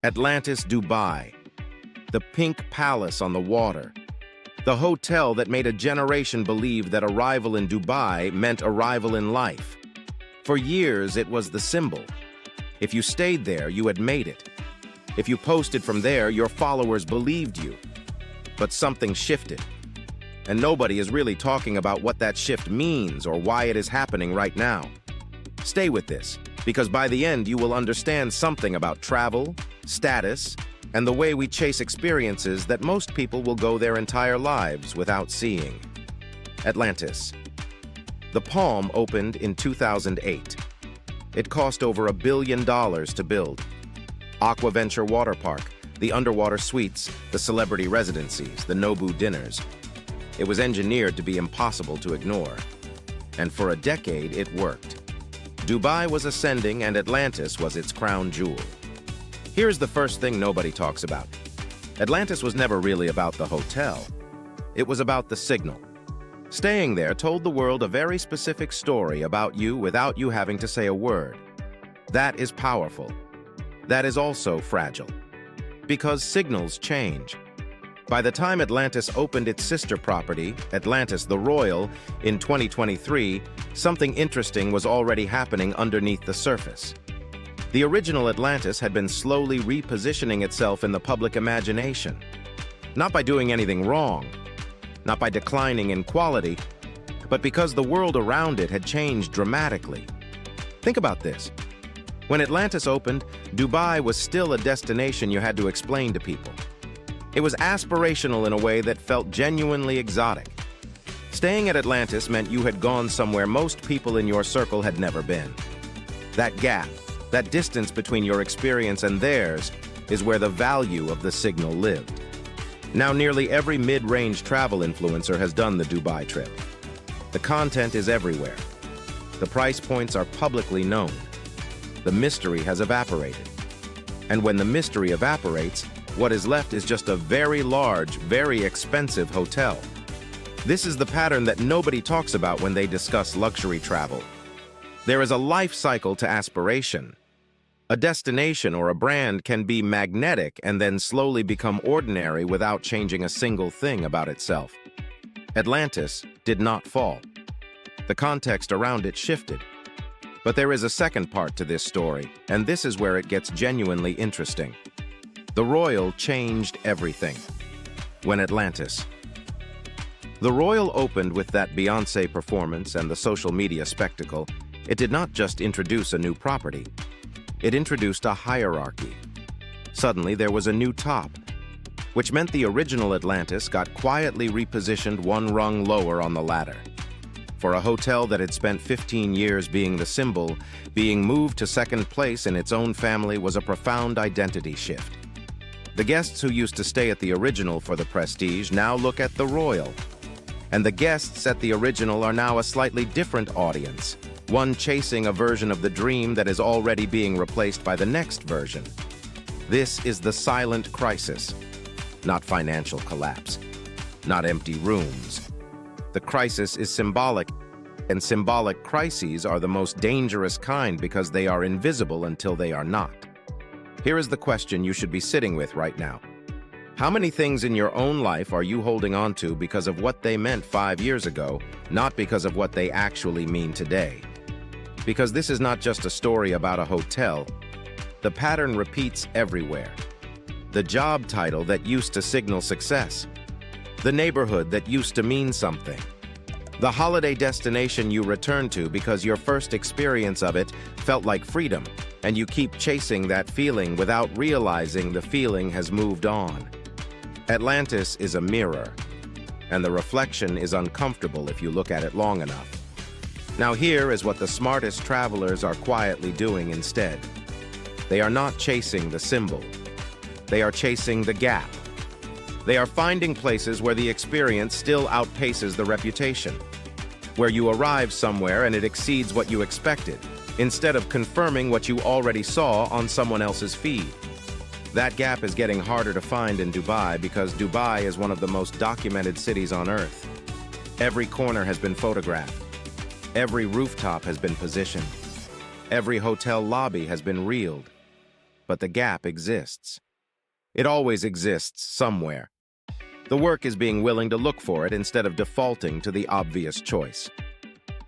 Atlantis Dubai, the pink palace on the water, the hotel that made a generation believe that arrival in Dubai meant arrival in life. For years, it was the symbol. If you stayed there, you had made it. If you posted from there, your followers believed you. But something shifted. And nobody is really talking about what that shift means or why it is happening right now. Stay with this, because by the end you will understand something about travel, status, and the way we chase experiences that most people will go their entire lives without seeing. Atlantis. The Palm opened in 2008. It cost over $1 billion to build. Aquaventure Water Park, the underwater suites, the celebrity residencies, the Nobu dinners. It was engineered to be impossible to ignore. And for a decade, it worked. Dubai was ascending and Atlantis was its crown jewel. Here's the first thing nobody talks about. Atlantis was never really about the hotel. It was about the signal. Staying there told the world a very specific story about you without you having to say a word. That is powerful. That is also fragile. Because signals change. By the time Atlantis opened its sister property, Atlantis the Royal, in 2023, something interesting was already happening underneath the surface. The original Atlantis had been slowly repositioning itself in the public imagination. Not by doing anything wrong, not by declining in quality, but because the world around it had changed dramatically. Think about this. When Atlantis opened, Dubai was still a destination you had to explain to people. It was aspirational in a way that felt genuinely exotic. Staying at Atlantis meant you had gone somewhere most people in your circle had never been. That gap, that distance between your experience and theirs, is where the value of the signal lived. Now nearly every mid-range travel influencer has done the Dubai trip. The content is everywhere. The price points are publicly known. The mystery has evaporated. And when the mystery evaporates, what is left is just a very large, very expensive hotel. This is the pattern that nobody talks about when they discuss luxury travel. There is a life cycle to aspiration. A destination or a brand can be magnetic and then slowly become ordinary without changing a single thing about itself. Atlantis did not fall. The context around it shifted. But there is a second part to this story, and this is where it gets genuinely interesting. The Royal changed everything. When Atlantis. The Royal opened with that Beyoncé performance and the social media spectacle. It did not just introduce a new property. It introduced a hierarchy. Suddenly, there was a new top, which meant the original Atlantis got quietly repositioned one rung lower on the ladder. For a hotel that had spent 15 years being the symbol, being moved to second place in its own family was a profound identity shift. The guests who used to stay at the original for the prestige now look at the Royal. And the guests at the original are now a slightly different audience, one chasing a version of the dream that is already being replaced by the next version. This is the silent crisis, not financial collapse, not empty rooms. The crisis is symbolic, and symbolic crises are the most dangerous kind because they are invisible until they are not. Here is the question you should be sitting with right now. How many things in your own life are you holding on to because of what they meant 5 years ago, not because of what they actually mean today? Because this is not just a story about a hotel. The pattern repeats everywhere. The job title that used to signal success. The neighborhood that used to mean something. The holiday destination you return to because your first experience of it felt like freedom, and you keep chasing that feeling without realizing the feeling has moved on. Atlantis is a mirror, and the reflection is uncomfortable if you look at it long enough. Now here is what the smartest travelers are quietly doing instead. They are not chasing the symbol. They are chasing the gap. They are finding places where the experience still outpaces the reputation, where you arrive somewhere and it exceeds what you expected, instead of confirming what you already saw on someone else's feed. That gap is getting harder to find in Dubai because Dubai is one of the most documented cities on Earth. Every corner has been photographed. Every rooftop has been positioned. Every hotel lobby has been reeled. but the gap exists. It always exists somewhere. The work is being willing to look for it instead of defaulting to the obvious choice.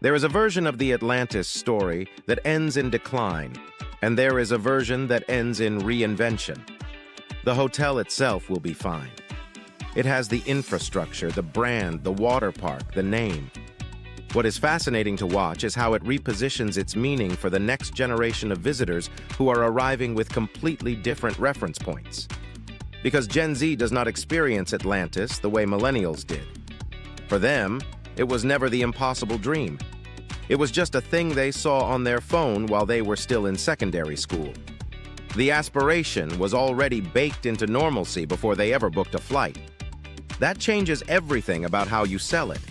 There is a version of the Atlantis story that ends in decline, and there is a version that ends in reinvention. The hotel itself will be fine. It has the infrastructure, the brand, the water park, the name. What is fascinating to watch is how it repositions its meaning for the next generation of visitors who are arriving with completely different reference points. Because Gen Z does not experience Atlantis the way millennials did. For them, it was never the impossible dream. It was just a thing they saw on their phone while they were still in secondary school. The aspiration was already baked into normalcy before they ever booked a flight. That changes everything about how you sell it.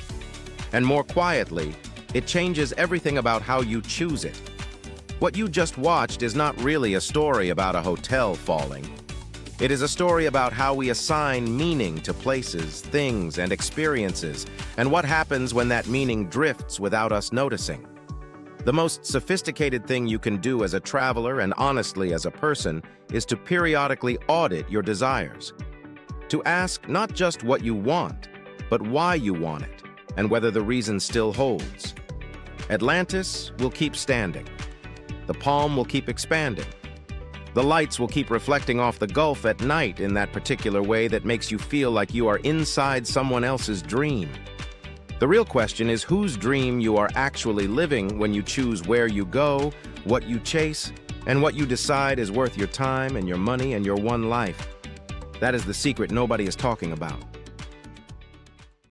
And more quietly, it changes everything about how you choose it. What you just watched is not really a story about a hotel falling. It is a story about how we assign meaning to places, things, and experiences, and what happens when that meaning drifts without us noticing. The most sophisticated thing you can do as a traveler and honestly as a person is to periodically audit your desires. To ask not just what you want, but why you want it, and whether the reason still holds. Atlantis will keep standing. The palm will keep expanding. The lights will keep reflecting off the Gulf at night in that particular way that makes you feel like you are inside someone else's dream. The real question is whose dream you are actually living when you choose where you go, what you chase, and what you decide is worth your time and your money and your one life. That is the secret nobody is talking about.